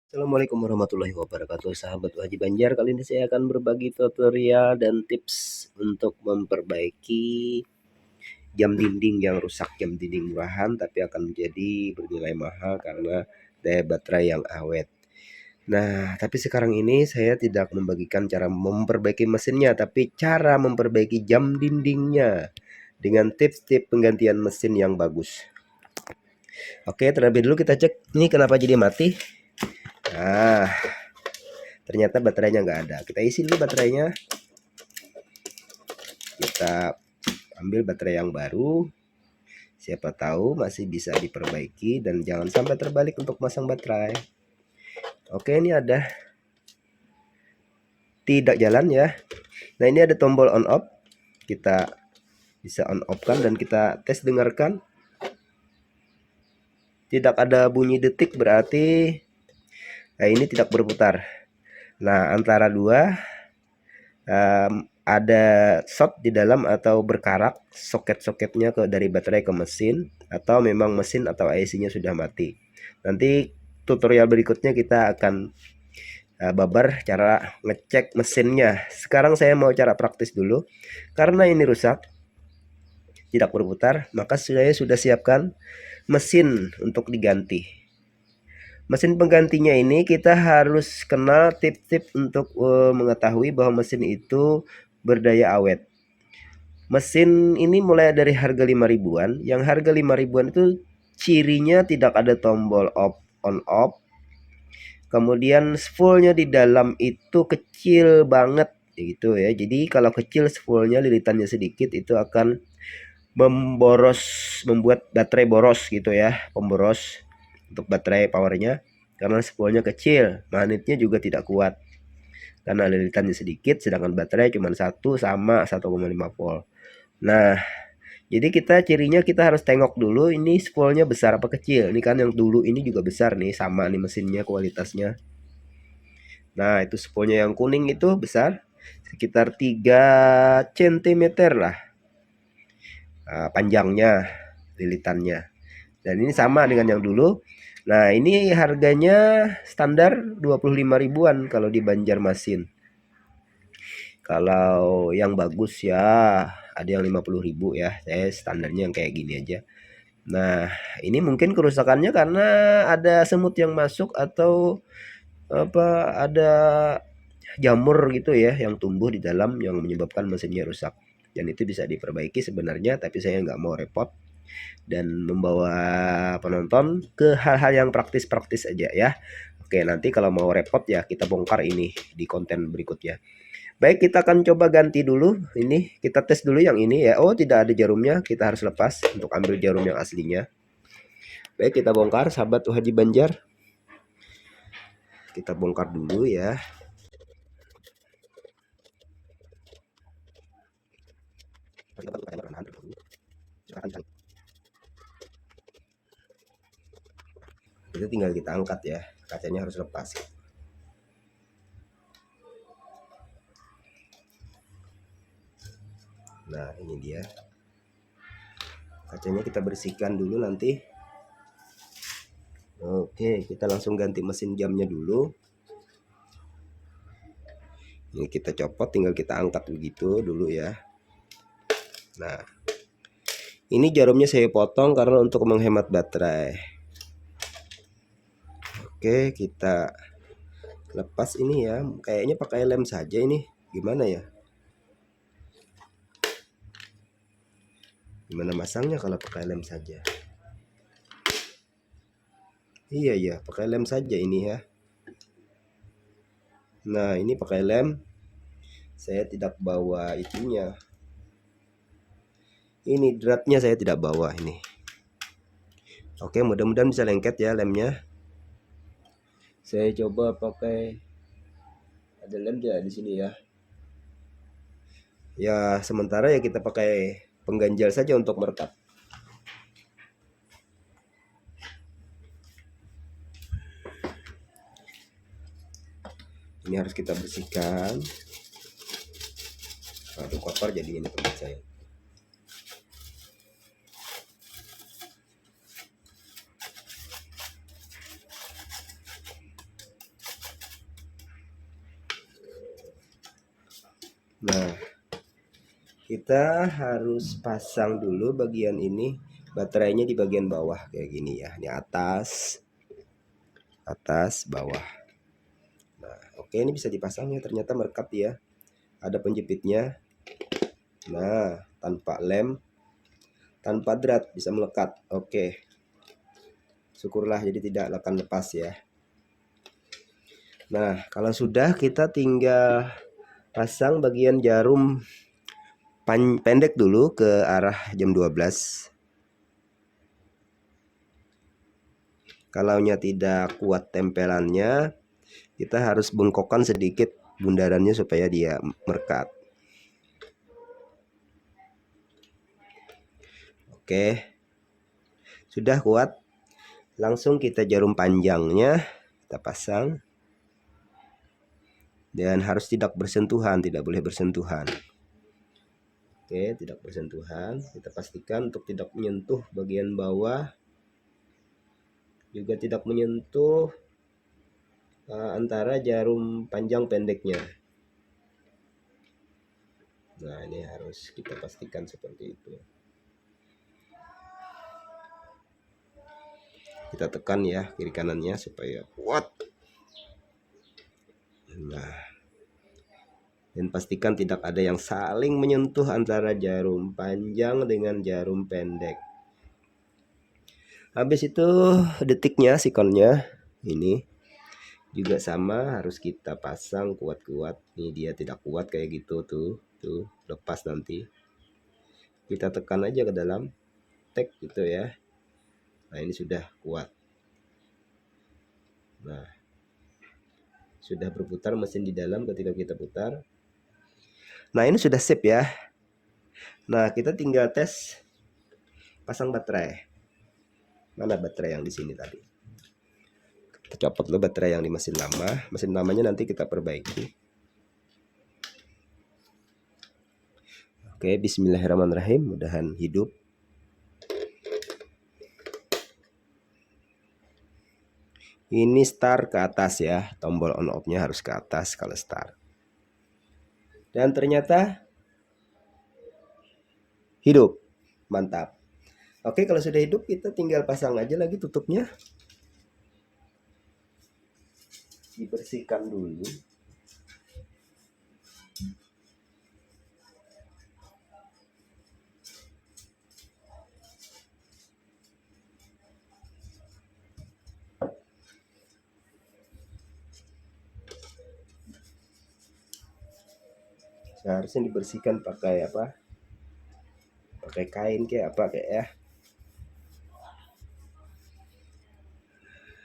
Assalamualaikum warahmatullahi wabarakatuh, sahabat Haji Banjar. Kali ini saya akan berbagi tutorial dan tips untuk memperbaiki jam dinding yang rusak, jam dinding murahan tapi akan menjadi bernilai mahal karena daya baterai yang awet. Nah, tapi sekarang ini saya tidak membagikan cara memperbaiki mesinnya, tapi cara memperbaiki jam dindingnya dengan tips-tips penggantian mesin yang bagus. Oke, terlebih dulu kita cek ini kenapa jadi mati. Nah, ternyata baterainya nggak ada. Kita isi dulu baterainya. Kita ambil baterai yang baru. Siapa tahu masih bisa diperbaiki dan jangan sampai terbalik untuk masang baterai. Oke, ini ada tidak jalan ya. Nah, ini ada tombol on off. Kita bisa on off kan dan kita tes dengarkan. Tidak ada bunyi detik berarti ini tidak berputar. Nah, antara dua ada short di dalam atau berkarak soket-soketnya dari baterai ke mesin, atau memang mesin atau IC-nya sudah mati. Nanti tutorial berikutnya kita akan babar cara ngecek mesinnya. Sekarang saya mau cara praktis dulu. Karena ini rusak, tidak berputar, maka saya sudah siapkan mesin untuk diganti. Mesin penggantinya ini kita harus kenal tip-tip untuk mengetahui bahwa mesin itu berdaya awet. Mesin ini mulai dari harga 5 ribuan. Yang harga 5 ribuan itu cirinya tidak ada tombol off on off. Kemudian spoolnya di dalam itu kecil banget gitu ya. Jadi kalau kecil spoolnya, lilitannya sedikit, itu akan membuat baterai boros gitu ya, pemboros untuk baterai powernya. Karena spoolnya kecil, magnetnya juga tidak kuat karena lilitannya sedikit, sedangkan baterai cuma 1,5 volt. Nah, jadi cirinya kita harus tengok dulu ini spoolnya besar apa kecil. Ini kan yang dulu ini juga besar nih, sama nih mesinnya kualitasnya. Nah, itu spoolnya yang kuning itu besar, sekitar 3 cm lah panjangnya, lilitannya. Dan ini sama dengan yang dulu. Nah, ini harganya standar 25 ribuan kalau di Banjarmasin. Kalau yang bagus ya ada yang 50.000 ya. Saya standarnya yang kayak gini aja. Nah, ini mungkin kerusakannya karena ada semut yang masuk atau ada jamur gitu ya yang tumbuh di dalam yang menyebabkan mesinnya rusak. Dan itu bisa diperbaiki sebenarnya, tapi saya nggak mau repot dan membawa penonton ke hal-hal yang praktis-praktis aja ya. Oke, nanti kalau mau repot ya kita bongkar ini di konten berikutnya. Baik, kita akan coba ganti dulu. Ini kita tes dulu yang ini ya. Oh, tidak ada jarumnya. Kita harus lepas untuk ambil jarum yang aslinya. Baik, kita bongkar sahabat Haji Banjar. Kita bongkar dulu ya. Itu tinggal kita angkat ya. Kacanya harus lepas. Nah, ini dia. Kacanya kita bersihkan dulu nanti. Oke, kita langsung ganti mesin jamnya dulu. Ini kita copot, tinggal kita angkat begitu dulu ya. Nah, ini jarumnya saya potong karena untuk menghemat baterai. Oke, kita lepas ini ya. Kayaknya pakai lem saja ini. Gimana ya? Gimana masangnya kalau pakai lem saja? Iya ya, pakai lem saja ini ya. Nah, ini pakai lem. Saya tidak bawa itunya. Ini dratnya saya tidak bawa ini. Oke, mudah-mudahan bisa lengket ya lemnya. Saya coba pakai, ada lem ya di sini ya. Ya, sementara ya kita pakai pengganjal saja untuk merekat. Ini harus kita bersihkan. Aduh, kotor jadi ini tempat saya. Nah, kita harus pasang dulu bagian ini, baterainya di bagian bawah kayak gini ya. Ini atas, bawah. Nah, oke, ini bisa dipasang ya, ternyata merekat ya. Ada penjepitnya. Nah, tanpa lem, tanpa drat, bisa melekat. Oke. Syukurlah, jadi tidak akan lepas ya. Nah, kalau sudah, kita tinggal pasang bagian jarum pendek dulu ke arah jam 12. Kalaunya tidak kuat tempelannya, kita harus bengkokkan sedikit bundarannya supaya dia merekat. Oke, sudah kuat. Langsung kita jarum panjangnya kita pasang, dan harus tidak bersentuhan, tidak boleh bersentuhan. Oke, tidak bersentuhan. Kita pastikan untuk tidak menyentuh bagian bawah, juga tidak menyentuh antara jarum panjang pendeknya. Nah, ini harus kita pastikan seperti itu. Kita tekan ya kiri kanannya supaya kuat. Nah, dan pastikan tidak ada yang saling menyentuh antara jarum panjang dengan jarum pendek. Habis itu detiknya, sikonnya ini juga sama, harus kita pasang kuat-kuat. Nih dia tidak kuat kayak gitu tuh lepas nanti. Kita tekan aja ke dalam, tek gitu ya. Nah, ini sudah kuat. Nah, sudah berputar mesin di dalam ketika kita putar. Nah, ini sudah sip ya. Nah, kita tinggal tes pasang baterai. Mana baterai yang di sini tadi? Kita copot dulu baterai yang di mesin lama. Mesin lamanya nanti kita perbaiki. Oke, bismillahirrahmanirrahim. Mudahan hidup. Ini start ke atas ya, tombol on off-nya harus ke atas kalau start. Dan ternyata hidup, mantap. Oke, kalau sudah hidup kita tinggal pasang aja lagi tutupnya. Dibersihkan dulu. Seharusnya dibersihkan pakai apa? Pakai kain kayak apa kayak ya.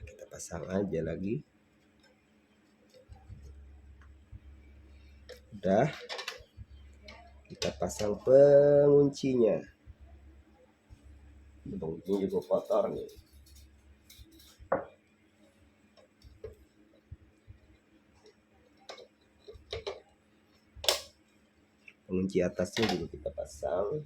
Kita pasang aja lagi. Udah. Kita pasang penguncinya. Penguncinya juga kotor nih. Pengunci atasnya juga kita pasang.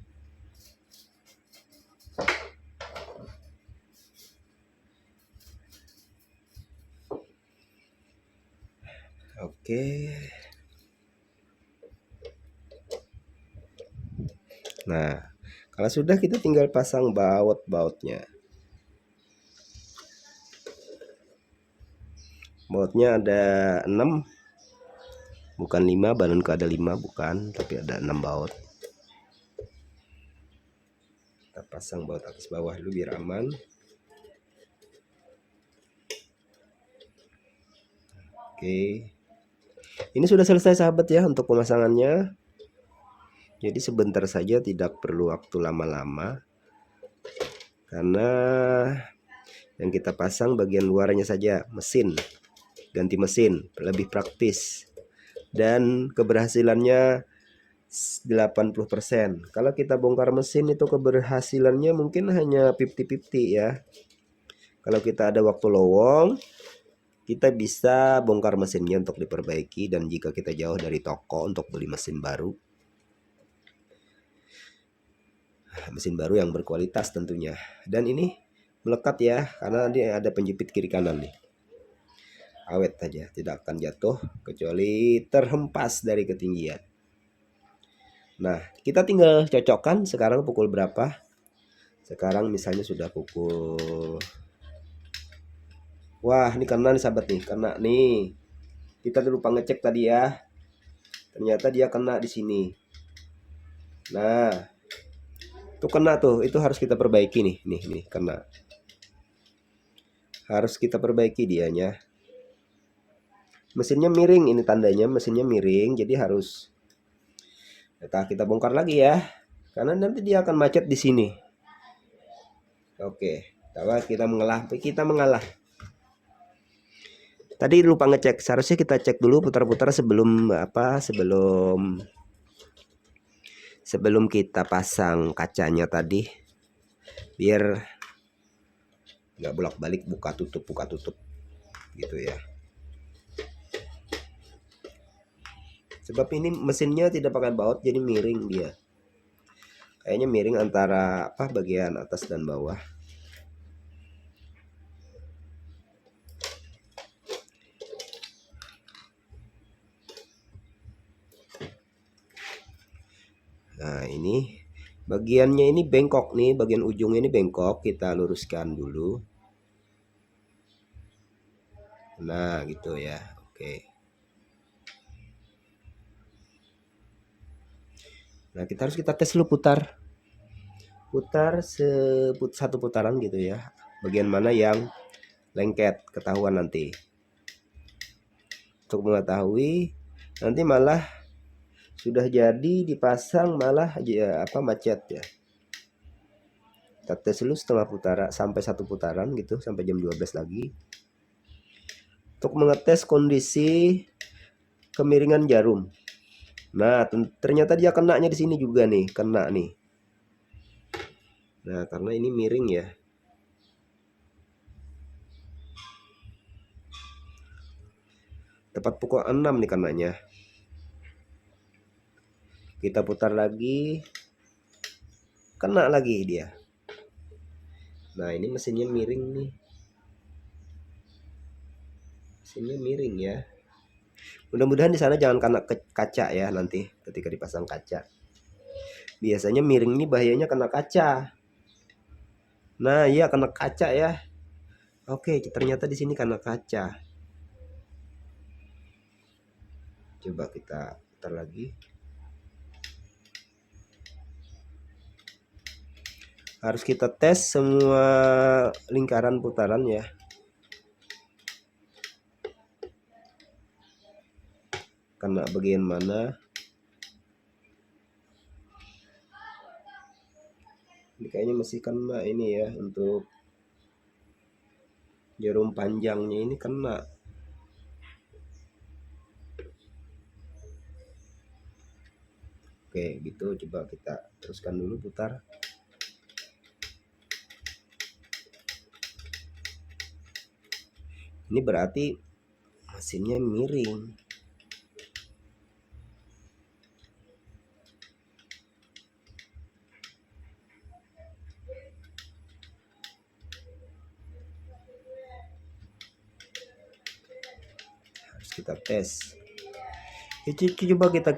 Oke. Nah, kalau sudah kita tinggal pasang baut-bautnya. Bautnya ada 6, bukan 5, balonku ada 5 bukan, tapi ada 6 baut. Kita pasang baut atas bawah dulu biar aman. Oke, ini sudah selesai sahabat ya untuk pemasangannya. Jadi sebentar saja, tidak perlu waktu lama-lama, karena yang kita pasang bagian luarnya saja, mesin, ganti mesin, lebih praktis dan keberhasilannya 80%. Kalau kita bongkar mesin itu keberhasilannya mungkin hanya 50-50 ya. Kalau kita ada waktu lowong, kita bisa bongkar mesinnya untuk diperbaiki, dan jika kita jauh dari toko untuk beli mesin baru yang berkualitas tentunya. Dan ini melekat ya, karena dia ada penjepit kiri kanan nih. Awet saja, tidak akan jatuh kecuali terhempas dari ketinggian. Nah, kita tinggal cocokkan sekarang pukul berapa. Sekarang misalnya sudah pukul, wah ini kena nih sahabat nih, kena nih. Kita lupa ngecek tadi ya. Ternyata dia kena di sini. Nah, itu kena tuh, itu harus kita perbaiki nih, nih kena. Harus kita perbaiki dianya. Mesinnya miring, ini tandanya mesinnya miring, jadi harus kita bongkar lagi ya. Karena nanti dia akan macet di sini. Oke, kita mengalah. Tadi lupa ngecek, seharusnya kita cek dulu putar-putar sebelum sebelum kita pasang kacanya tadi, biar nggak bolak-balik buka tutup gitu ya. Sebab ini mesinnya tidak pakai baut, jadi miring dia. Kayaknya miring antara bagian atas dan bawah. Nah, ini bagiannya ini bengkok nih, bagian ujungnya ini bengkok, kita luruskan dulu. Nah, gitu ya. Oke. Nah, harus kita tes dulu putar satu putaran gitu ya. Bagian mana yang lengket, ketahuan nanti. Untuk mengetahui, nanti malah sudah jadi dipasang malah macet ya. Kita tes dulu setengah putaran sampai satu putaran gitu, sampai jam 12 lagi. Untuk mengetes kondisi kemiringan jarum. Nah, ternyata dia kenanya di sini juga nih, kena nih. Nah, karena ini miring ya. Tepat pukul 6 nih kenanya. Kita putar lagi, kena lagi dia. Nah, ini mesinnya miring nih. Mesinnya miring ya. Mudah-mudahan di sana jangan kena kaca ya nanti ketika dipasang kaca. Biasanya miring ini bahayanya kena kaca. Nah, iya kena kaca ya. Oke, ternyata di sini kena kaca. Coba kita putar lagi. Harus kita tes semua lingkaran putaran ya. Kena bagian mana? Ini kayaknya masih kena ini ya, untuk jarum panjangnya ini kena. Oke, gitu. Coba kita teruskan dulu putar. Ini berarti mesinnya miring. Harus kita tes. Coba kita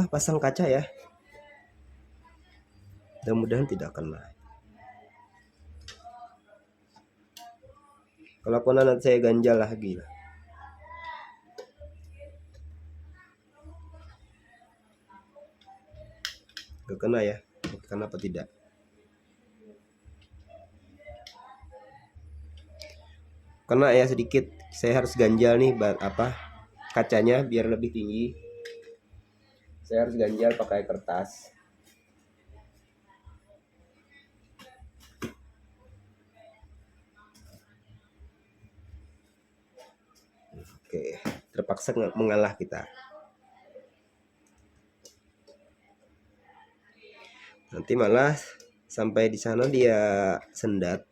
pasang kaca ya. Mudah-mudahan tidak kena. Kalau kena nanti saya ganjal lagi lah. Gak kena ya? Kenapa tidak? Kena ya sedikit. Saya harus ganjal nih kacanya biar lebih tinggi. Saya harus ganjal pakai kertas. Oke, terpaksa mengalah kita. Nanti malah sampai di sana dia sendat.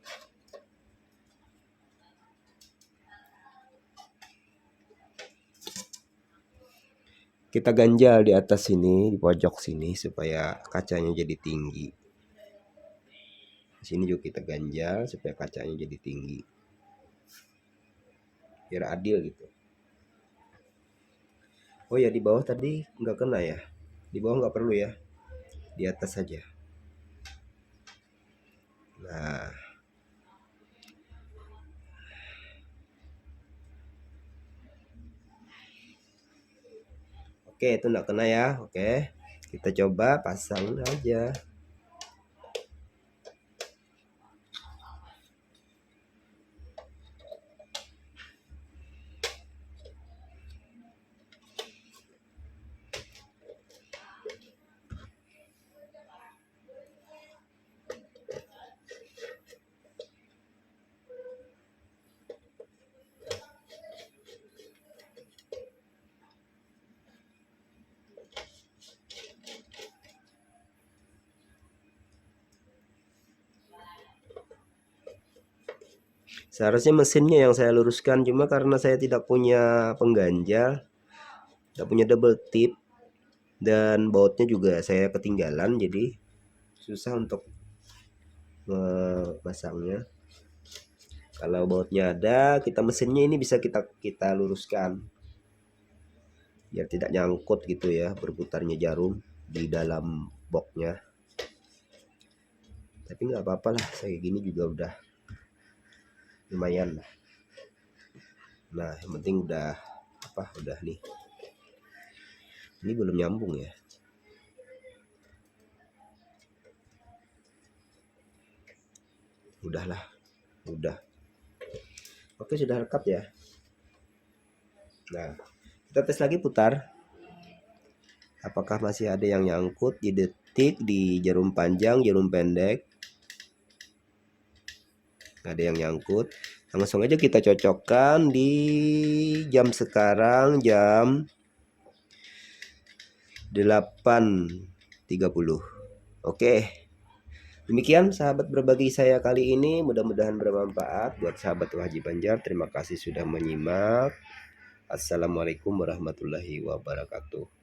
Kita ganjal di atas sini, di pojok sini supaya kacanya jadi tinggi. Di sini juga kita ganjal supaya kacanya jadi tinggi. Biar adil gitu. Oh ya, di bawah tadi nggak kena ya. Di bawah nggak perlu ya, di atas saja. Nah, oke, itu nggak kena ya. Oke, kita coba pasang aja. Seharusnya mesinnya yang saya luruskan, cuma karena saya tidak punya pengganjal, tidak punya double tip, dan bautnya juga saya ketinggalan, jadi susah untuk memasangnya. Kalau bautnya ada, kita mesinnya ini bisa kita luruskan biar tidak nyangkut gitu ya, berputarnya jarum di dalam boxnya. Tapi nggak apa-apa lah, saya gini juga udah lumayan lah. Nah, yang penting udah udah nih. Ini belum nyambung ya. Udahlah, udah. Oke, sudah rekat ya. Nah, kita tes lagi, putar. Apakah masih ada yang nyangkut di detik, di jarum panjang, jarum pendek? Ada yang nyangkut. Langsung aja kita cocokkan di jam sekarang, jam 8.30. Oke. Demikian sahabat berbagi saya kali ini, mudah-mudahan bermanfaat buat sahabat Wajib Banjar. Terima kasih sudah menyimak. Assalamualaikum warahmatullahi wabarakatuh.